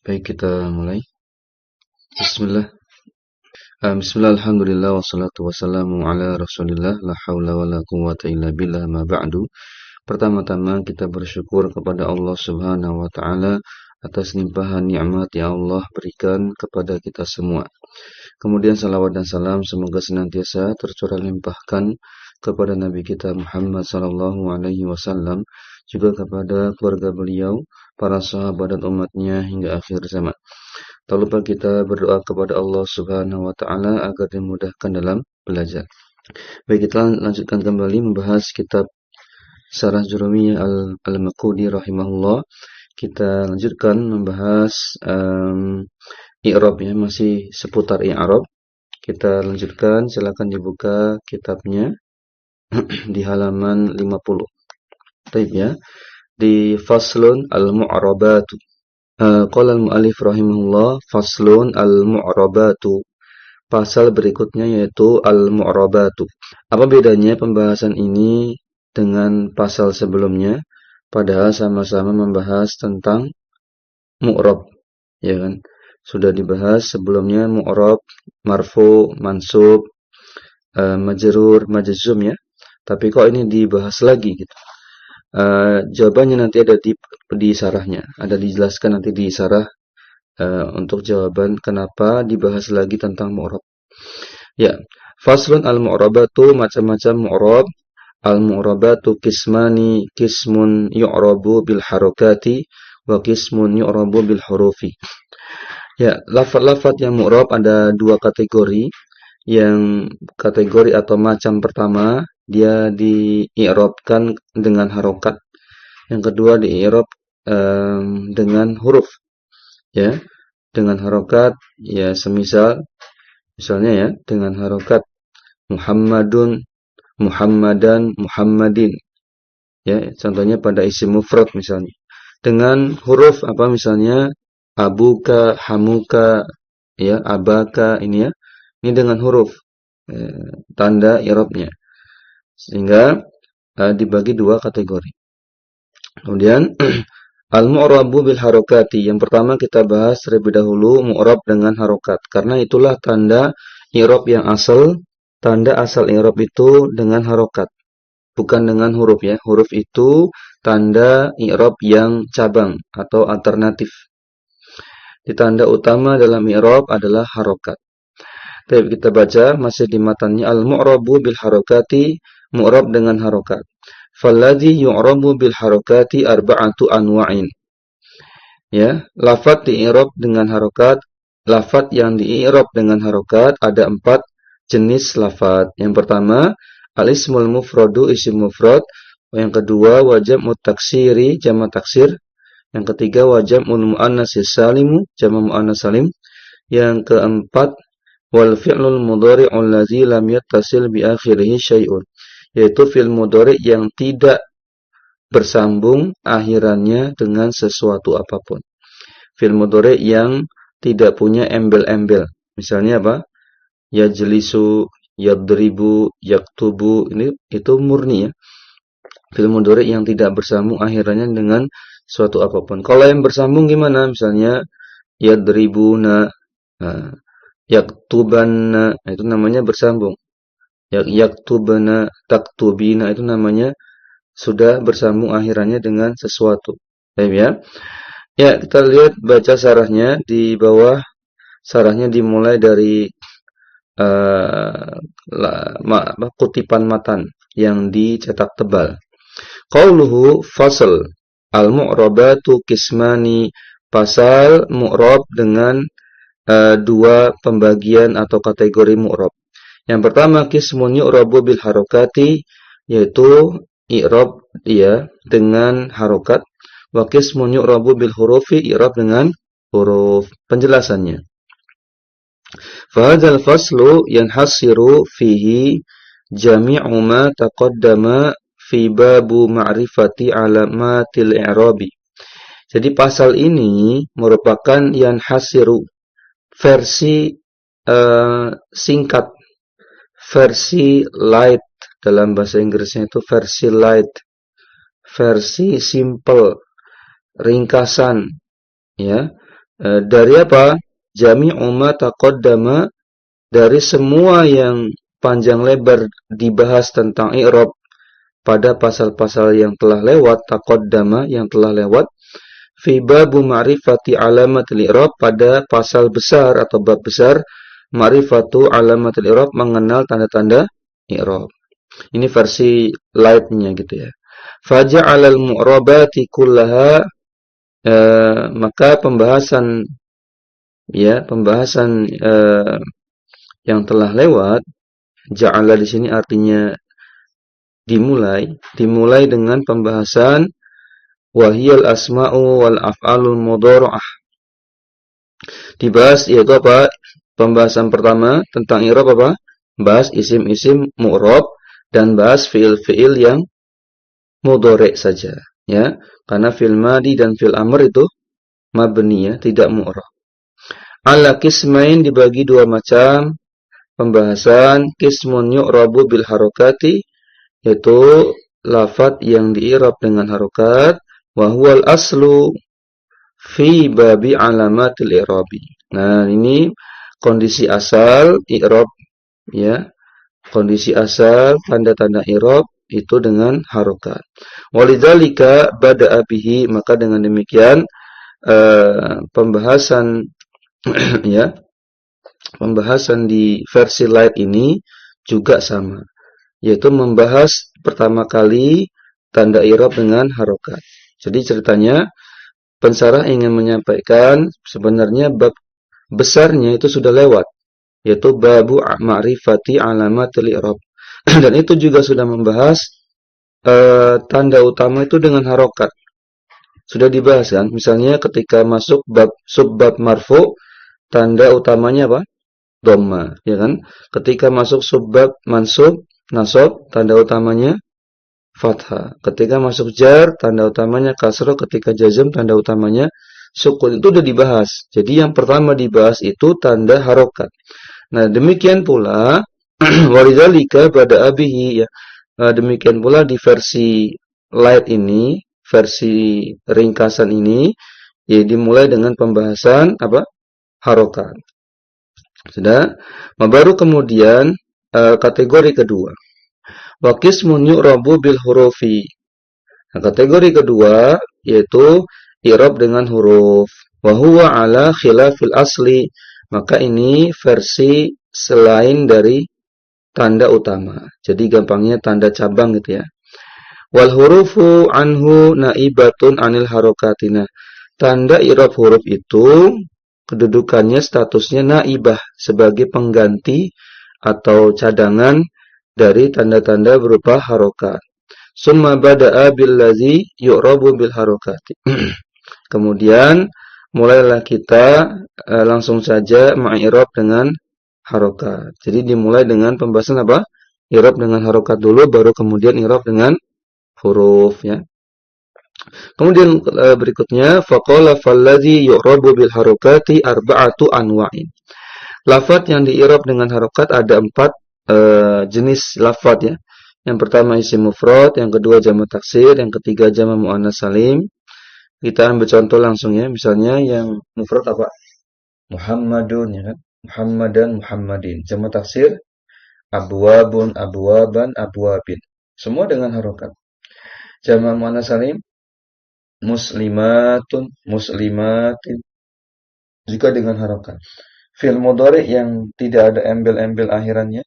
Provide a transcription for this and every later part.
Baik, kita mulai. Bismillah. Bismillah, alhamdulillah, wassalatu wassalamu ala rasulillah, la hawla wa la quwwata illa billah, ma ba'du. Pertama-tama kita bersyukur kepada Allah subhanahu wa ta'ala atas limpahan nikmat yang Allah berikan kepada kita semua. Kemudian salawat dan salam semoga senantiasa tercurah limpahkan kepada Nabi kita Muhammad sallallahu alaihi wasallam, juga kepada keluarga beliau, para sahabat dan umatnya hingga akhir zaman. Tak lupa kita berdoa kepada Allah subhanahu wa ta'ala agar dimudahkan dalam belajar. Baik, kita lanjutkan kembali membahas kitab Syarah Jurumiyah Al-Maqudi rahimahullah. Kita lanjutkan membahas i'rab ya, masih seputar i'rab. Kita lanjutkan, silakan dibuka kitabnya di halaman 50. Baik ya. Di faslun al-mu'rabatu. Qala al-mu'allif rahimahullah, faslun al-mu'rabatu. Pasal berikutnya yaitu al-mu'rabatu. Apa bedanya pembahasan ini dengan pasal sebelumnya? Padahal sama-sama membahas tentang mu'rab, ya kan? Sudah dibahas sebelumnya mu'rab, marfu, mansub, majrur, majzum ya. Tapi kok ini dibahas lagi gitu? Jawabannya nanti ada di sarahnya, ada dijelaskan nanti di sarah untuk jawaban kenapa dibahas lagi tentang mu'rab. Ya, faslun al-mu'rabatu, macam-macam mu'rab. Al-mu'rabatu kismani, kismun yu'rabu bil harakati wa kismun yu'rabu bil hurufi. Ya, lafaz-lafaz yang mu'rab ada dua kategori. Yang kategori atau macam pertama dia di-i'rabkan dengan harokat. Yang kedua di-i'rab dengan huruf. Ya, dengan harokat ya misalnya ya dengan harokat Muhammadun, Muhammadan, Muhammadin. Ya, contohnya pada isim mufrad misalnya. Dengan huruf apa misalnya abuka, hamuka, ya, abaka ini ya. Ini dengan huruf tanda i'rabnya. Sehingga dibagi dua kategori. Kemudian al-mu'rabu bil harakati. Yang pertama kita bahas terlebih dahulu mu'rab dengan harokat. Karena itulah tanda i'rab yang asal. Tanda asal i'rab itu dengan harokat, bukan dengan huruf ya. Huruf itu tanda i'rab yang cabang atau alternatif. Di tanda utama dalam i'rab adalah harokat. Tapi kita baca masih di matanya al-mu'rabu bil harakati, mu'rab dengan harokat. Falladhi yu'rabu bil harakati arba'atu anwa'in. Ya, lafaz di-i'rab dengan harokat, lafaz yang di-i'rab dengan harokat ada 4 jenis lafaz. Yang pertama, al-ismul mufradu, isim mufrad. Yang kedua, wajam'ut taksiri, jamak taksir. Yang ketiga, wajam'ul mu'annas salimu, jamak mu'annas salim. Yang keempat, wal fi'lul mudhari'ul ladzi lam yattasil bi akhirih syai'un, yaitu fi'il mudhari' yang tidak bersambung akhirannya dengan sesuatu apapun. Fi'il mudhari' yang tidak punya embel-embel. Misalnya apa? Yajlisu, yadribu, yaktubu, itu murni ya. Fi'il mudhari' yang tidak bersambung akhirannya dengan suatu apapun. Kalau yang bersambung gimana? Misalnya yadribuna, yaktubanna, itu namanya bersambung. Yaktubana, taktubina, itu namanya sudah bersambung akhirannya dengan sesuatu. Baik ya. Ya, kita lihat baca sarahnya di bawah. Sarahnya dimulai dari kutipan matan yang dicetak tebal. Qauluhu fasl al-mu'rabatu kismani, pasal mu'rab dengan dua pembagian atau kategori mu'rab. Yang pertama kismun yu'rabu bil harakati, yaitu i'rab dia dengan harokat. Wa kismun yu'rabu bil hurufi, i'rab dengan huruf. Penjelasannya, fahadzal faslu yanhasiru fihi jami'u ma taqaddama fi babu ma'rifati alamatil i'rabi. Jadi pasal ini merupakan yanhasiru, versi singkat, versi light. Dalam bahasa Inggrisnya itu versi light, versi simple, ringkasan ya, Dari apa? Jami'u ma taqaddama, dari semua yang panjang lebar dibahas tentang i'rab pada pasal-pasal yang telah lewat, taqaddama yang telah lewat, fi babu ma'rifati alamatil i'rab, pada pasal besar atau bab besar ma'rifatu alamatil i'rab, mengenal tanda-tanda i'rab. Ini versi light-nya gitu ya. Faja'alal mu'rabati kullaha, maka pembahasan yang telah lewat, ja'ala di sini artinya dimulai dengan pembahasan wahiyal asma'u wal af'alul mudhara'ah. Dibahas yaitu apa? Pembahasan pertama tentang i'rab apa? Bahas isim-isim mu'rab dan bahas fiil-fiil yang mudhari' saja, ya. Karena fiil madi dan fiil amr itu mabni, ya, tidak mu'rab. Ala qismain, dibagi dua macam pembahasan. Qismun yu'rabu bil harokati, yaitu lafadz yang di'irab dengan harokat. Wa huwal aslu fi babi alamatil i'rabi. Nah, ini kondisi asal i'rab, ya. Kondisi asal tanda-tanda i'rab itu dengan harokat. Walidzalika bada'a bihi, maka dengan demikian pembahasan ya, pembahasan di versi light ini juga sama, yaitu membahas pertama kali tanda i'rab dengan harokat. Jadi ceritanya pensarah ingin menyampaikan sebenarnya bab besarnya itu sudah lewat, yaitu babu ma'rifati alamatil i'rab. Dan itu juga sudah membahas tanda utama itu dengan harokat. Sudah dibahas kan? Misalnya ketika masuk bab subbab marfu, tanda utamanya apa? Dhamma, ya kan? Ketika masuk subbab mansub, nasab, tanda utamanya fathah. Ketika masuk jar, tanda utamanya kasrah. Ketika jazm, tanda utamanya sukun. Itu sudah dibahas. Jadi yang pertama dibahas itu tanda harokat. Nah, demikian pula walidzalika bada'a bihi, ya. Demikian pula di versi light ini, versi ringkasan ini, ya, dimulai dengan pembahasan apa? Harokat. Sudah. Baru kemudian kategori kedua. Wa qismun yu'rabu bil hurufi. Nah, kategori kedua yaitu i'rab dengan huruf. Wa huwa ala khilafil asli. Maka ini versi selain dari tanda utama. Jadi gampangnya tanda cabang gitu ya. Wal hurufu anhu naibatun anil harokatina. Tanda i'rab huruf itu kedudukannya statusnya naibah, sebagai pengganti atau cadangan dari tanda-tanda berupa harokat. Summa bada'a billadzi yu'rabu bil harokati. Kemudian mulailah kita langsung saja ma'irab dengan harokat. Jadi dimulai dengan pembahasan apa? I'rab dengan harokat dulu, baru kemudian i'rab dengan huruf, ya. Kemudian berikutnya faqala falladzi yu'rabu bil harokati arba'atu anwa'in. Lafaz yang di'irab dengan harokat ada 4 jenis lafaz, ya. Yang pertama isim mufrad, yang kedua jamak taksir, yang ketiga jamak muannats salim. Kita ambil contoh langsung, ya. Misalnya yang mufrad apa? Muhammadun, ya kan? Muhammadan, Muhammadin. Jamak taksir abwabun, abwaban, abwabin. Semua dengan harokat. Jamak muannats salim muslimatun, muslimatin, juga dengan harokat. Fi'il mudhari yang tidak ada embel-embel akhirannya,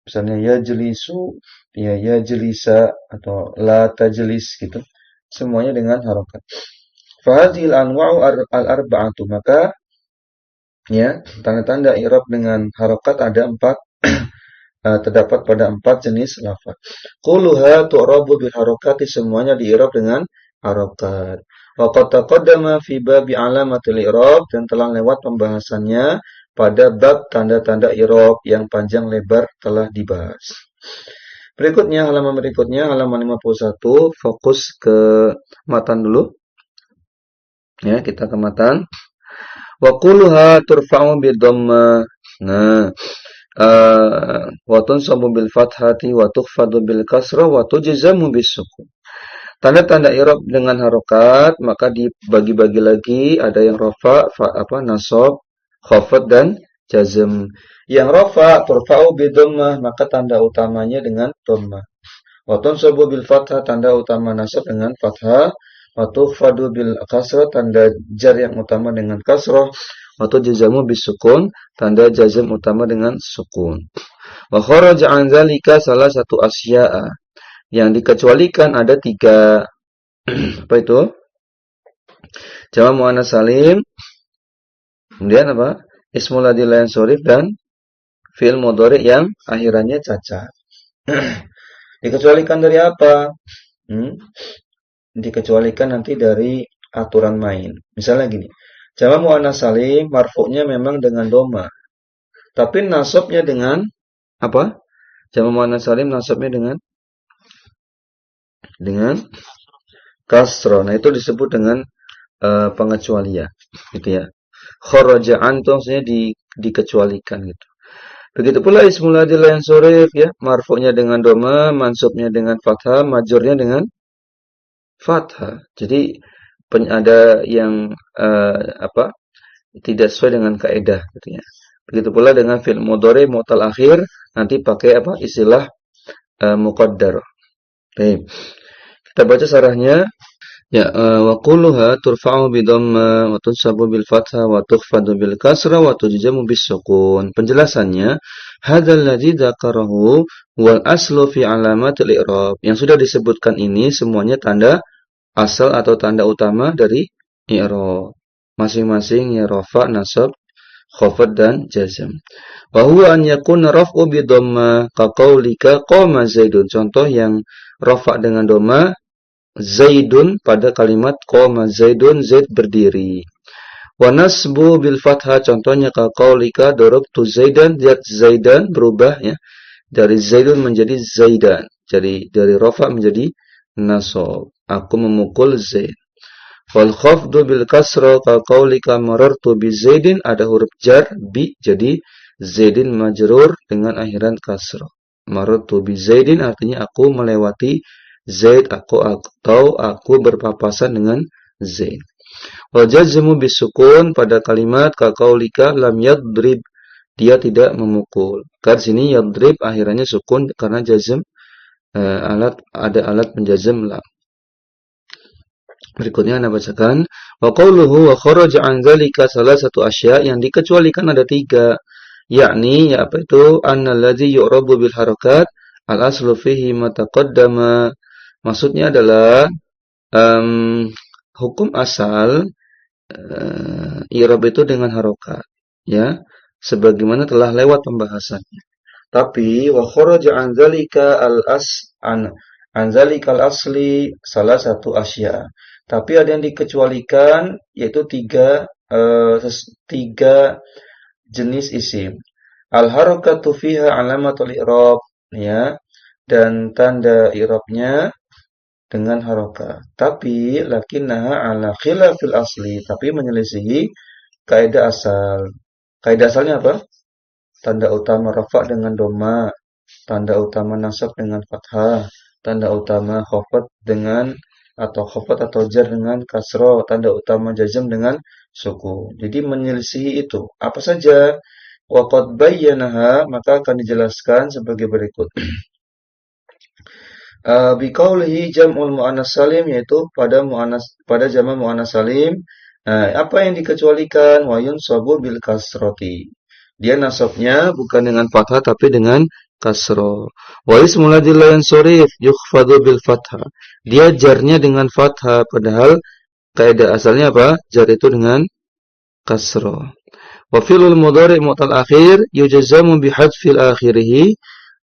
misalnya yajlisu, ya yajlisa, atau la tajlis gitu, semuanya dengan harokat. Fahadhil anwa'u al-arba'atu, maka ya tanda-tanda i'rab dengan harokat ada 4, terdapat pada 4 jenis lafaz. Kulluha tu'rabu bil harokati, semuanya di'irab dengan harokat. Wa qad taqaddama fi babi alamatil i'rab, dan telah lewat pembahasannya pada bab tanda-tanda i'rab yang panjang lebar telah dibahas. Halaman berikutnya, halaman 51, fokus ke matan dulu. Ya, kita ke matan. Wa kulluha turfa'u bi dhammah. Nah, wa tunsabu bil fathati wa tukhfadu bil kasrah wa tujzamu bis sukun. Tanda-tanda i'rab dengan harokat maka dibagi-bagi lagi, ada yang rafa, nasab, khafad dan jazm. Yang rafa turfa'u bidammah, maka tanda utamanya dengan dhammah. Wa tunsabu bil fathah, tanda utama nasab dengan fathah. Wa tukhfadu bil kasrah, tanda jar yang utama dengan kasrah. Wa tujzamu bis sukun, tanda jazm utama dengan sukun. Wa kharaja an dzalika salah satu asya'a, yang dikecualikan ada 3. Apa itu? Jamak muannats salim, kemudian apa? Ismul ladzi la yansharif dan fi'il mudhari yang akhirannya cacat. Dikecualikan dari apa? Dikecualikan nanti dari aturan main. Misalnya gini, jamak muannats salim marfu'nya memang dengan dhamma, tapi nasabnya dengan apa? Jamak muannats salim nasabnya dengan kasrah. Nah, itu disebut dengan pengecualian, gitu ya. Kharaja'an itu maksudnya dikecualikan gitu. Begitu pula ismul ladzi la yansharif ya, marfu'nya dengan dhamma, mansubnya dengan fathah, majrurnya dengan fathah. Jadi ada yang tidak sesuai dengan kaidah gitu ya. Begitu pula dengan fi'il mudhari mu'tal akhir, nanti pakai istilah muqaddar. Baik. Kita baca syarahnya. Ya, wa quluha turfa'u bi dhamma wa tunsabu bil fathah wa tukhfadu bil kasrah wa tujzamu bis sukun. Penjelasannya, hadzal ladzi dzakarahu wal aslu fi alamatil i'rab. Yang sudah disebutkan ini semuanya tanda asal atau tanda utama dari i'rab. Masing-masing ya rafa, nasab, khafad dan jazm. Wa huwa an yakuna raf'u bi dhamma ka qaulika qama zaidun. Contoh yang rafa dengan dhamma, Zaidun pada kalimat qama Zaidun, Zaid berdiri. Wa nasbu bil fathah, contohnya ka qaulika darabtu Zaidan, Zaidan berubah ya dari Zaidun menjadi Zaidan. Jadi dari rafa menjadi nasab. Aku memukul Zaid. Wal khafdu bil kasra ka qaulika marartu bi Zaidin, ada huruf jar bi, jadi Zaidin majrur dengan akhiran kasra. Marartu bi Zaidin artinya aku melewati Zaid, aku berpapasan dengan Zaid. Wa jazmu bisukun pada kalimat ka qaulika lam yadrib, dia tidak memukul. Kan sini yadrib akhirannya sukun karena jazm ada alat penjazm lam. Berikutnya Anda bacakan wa qauluhu wa kharaja an dzalika salah satu asya, yang dikecualikan ada 3, yakni ya apa itu annal ladzi yu'rabu bil harakat al aslu fihi ma taqaddama. Maksudnya adalah hukum asal i'rab itu dengan harokat, ya, sebagaimana telah lewat pembahasannya. Tapi wa kharaja an dzalika al asli salah satu asya. Tapi ada yang dikecualikan, yaitu 3 jenis isim. Al harakatu fiha alamatul i'rab, ya, dan tanda i'rabnya dengan harokat. Tapi lakinnaha ala khilafil asli, tapi menyelisihi kaidah asal. Kaidah asalnya apa? Tanda utama rafa dengan dhamma, tanda utama nasab dengan fathah, tanda utama khafad atau jar dengan kasra, tanda utama jazm dengan sukun. Jadi menyelisihi itu. Apa saja? Wa qad bayyanaha, maka akan dijelaskan sebagai berikut. Biqaulihi jam'ul muannas salim, yaitu pada jamak muannas salim, apa yang dikecualikan? Wa yunsabu bil kasrati, dia nasabnya bukan dengan fathah tapi dengan kasrah. Wa ismul ladzi la yansharif yukhfadu bil fathah, dia jarnya dengan fathah, padahal kaidah asalnya apa? Jar itu dengan kasrah. Wa fi'lul mudhari' mu'tal akhir yujzamu bi hadfil akhirih.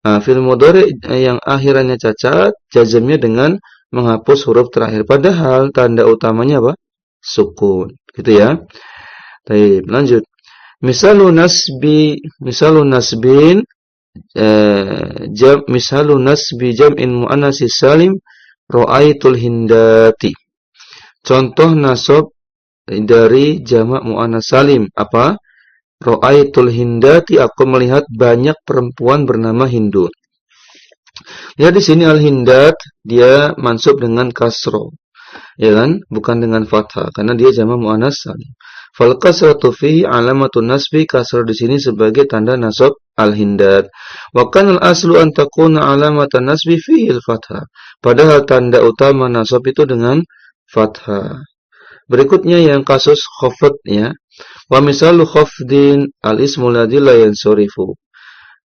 Fi'il mudhari yang akhirannya cacat, jazmnya dengan menghapus huruf terakhir. Padahal tanda utamanya apa? Sukun. Gitu ya. Baik, lanjut. Misalu nasbi jam'in muannatsis salim ra'aitul hindati. Contoh nasab dari jamak muannats salim apa? Ra'aitul hindati, aku melihat banyak perempuan bernama Hindu. Lihat di sini al-hindat dia mansub dengan kasro, ya kan? Bukan dengan fathah karena dia jamak muannas salim. Fal kasratu fihi alamatun nasbi, kasro di sini sebagai tanda nasab al-hindat. Wa kana al-aslu an takuna alamatan nasbi fihi al-fathah. Padahal tanda utama nasab itu dengan fathah. Berikutnya yang kasus khafd ya. Wa misalu khafdin al-ismu ladzi la yansurifu.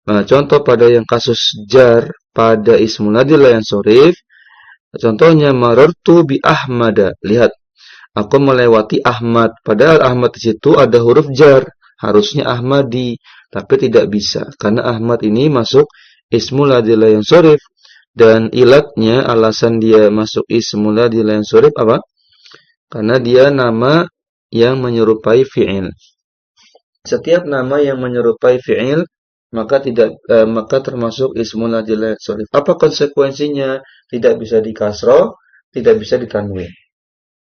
Nah, contoh pada yang kasus jar pada ismul ladzi la yansurif, contohnya marartu bi Ahmada. Lihat, aku melewati Ahmad. Padahal Ahmad di situ ada huruf jar, harusnya Ahmadi, tapi tidak bisa karena Ahmad ini masuk ismul ladzi la yansurif. Dan ilatnya, alasan dia masuk ismul ladzi la yansurif apa? Karena dia nama yang menyerupai fi'il. Setiap nama yang menyerupai fi'il maka termasuk ismul ladzi la yansharif. Apa konsekuensinya? Tidak bisa dikasroh, tidak bisa ditanwin.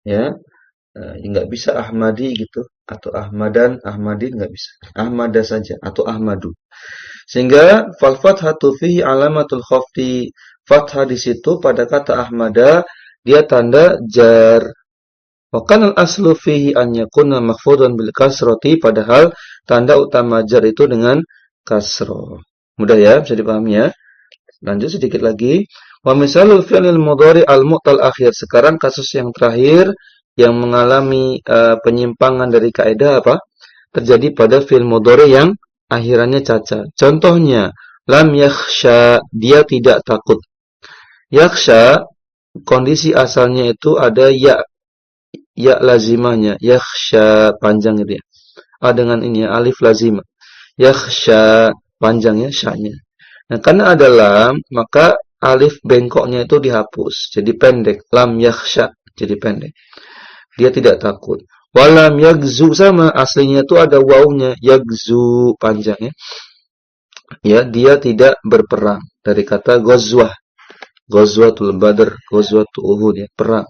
Ya, nggak bisa Ahmadi gitu atau Ahmadan, Ahmadin nggak bisa. Ahmada saja atau Ahmadu. Sehingga fal fathatu fihi alamatul khafdi. Fathah di situ pada kata Ahmada dia tanda jar. Wa kana al-aslu fihi an yakuna makhfudan bil kasrati, padahal tanda utama jar itu dengan kasroh. Mudah ya, bisa dipahami ya. Lanjut sedikit lagi. Wa misalul fi'lil mudhari al-mu'tal akhir. Sekarang kasus yang terakhir yang mengalami penyimpangan dari kaidah apa? Terjadi pada fi'il mudhari yang akhirannya cacat. Contohnya, lam yakhsha, dia tidak takut. Yakhsha, kondisi asalnya itu ada ya lazimahnya, yakhsha panjang gitu ya. Dengan ini ya, alif lazimah. Yakhsha panjangnya sya-nya. Nah, karena ada lam, maka alif bengkoknya itu dihapus, jadi pendek. Lam yakhsha, jadi pendek. Dia tidak takut. Walam yagzu, sama aslinya itu ada wawunya, yagzu panjangnya. Ya, dia tidak berperang. Dari kata ghazwah. Ghazwatul Badr, ghazwatul Uhud ya, perang.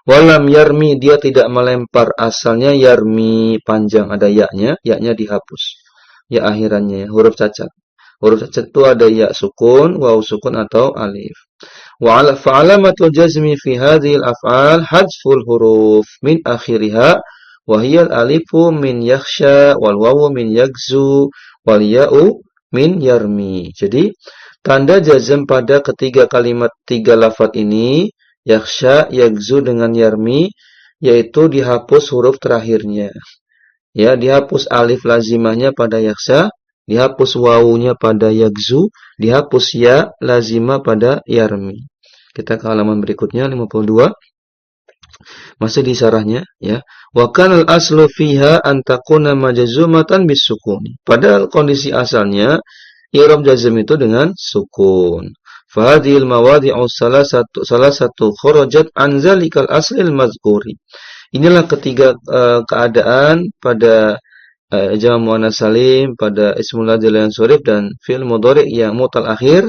Walam yarmi, dia tidak melempar. Asalnya yarmi panjang, ada ya-nya dihapus. Ya akhirannya ya, huruf cacat. Huruf cacat itu ada ya sukun, waw sukun atau alif. Wa fa'alamatul jazmi fi hadhil af'al hadful huruf min akhiriha wa hiya alifu min yakhsha wal wawu min yagzu wal ya'u min yarmi. Jadi tanda jazm pada ketiga kalimat tiga lafaz ini, yakhsha, yagzu dengan yarmi, yaitu dihapus huruf terakhirnya. Ya, dihapus alif lazimahnya pada yakhsha, dihapus wawunya pada yagzu, dihapus ya lazimah pada yarmi. Kita ke halaman berikutnya 52. Masih di sarahnya ya. Wa kanal aslu fiha an takuna majzumatan bisukuni. Padahal kondisi asalnya i'rab jazm itu dengan sukun. Fahadhil mawadi'u salah satu kharajat an zalikal aslil mazkuri. Inilah ketiga keadaan pada jamak muannats salim, pada ismul ladzi la yansurif dan fi'il mudhari yang mu'tal akhir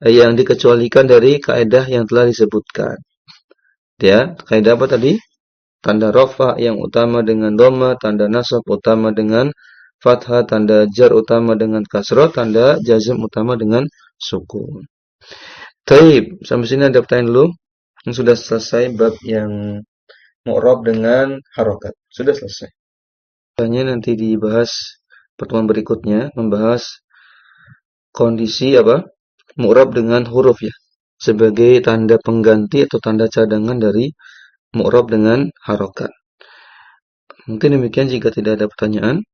yang dikecualikan dari kaidah yang telah disebutkan. Ya, kaidah apa tadi? Tanda rafa yang utama dengan dhamma, tanda nasab utama dengan fathah, tanda jar utama dengan kasrah, tanda jazm utama dengan sukun. Taib, sampai sini ada pertanyaan dulu. Sudah selesai bab yang mu'rab dengan harokat. Sudah selesai. Hanya nanti dibahas pertemuan berikutnya, membahas kondisi apa? Mu'rab dengan huruf ya. Sebagai tanda pengganti atau tanda cadangan dari mu'rab dengan harokat. Mungkin demikian jika tidak ada pertanyaan.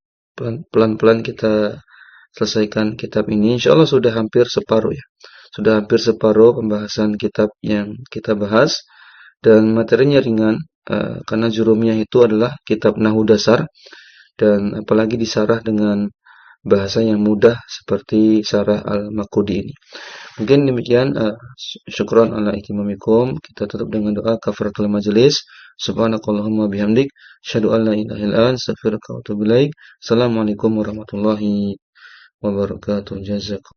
Pelan-pelan kita selesaikan kitab ini. InsyaAllah sudah hampir separuh ya. Sudah hampir separuh pembahasan kitab yang kita bahas. Dan materinya ringan. Karena jurumiyah itu adalah kitab Nahwu dasar. Dan apalagi disarah dengan bahasa yang mudah seperti Syarah Al-Maqudi ini. Mungkin demikian. Syukran ala ihtimamikum. Kita tutup dengan doa kafaratul majlis. Subhanakallahumma bihamdik. Asyhadu an la ilaha illa anta astaghfiruka wa atubu ilaik. Assalamualaikum warahmatullahi wabarakatuh. Jazakallahu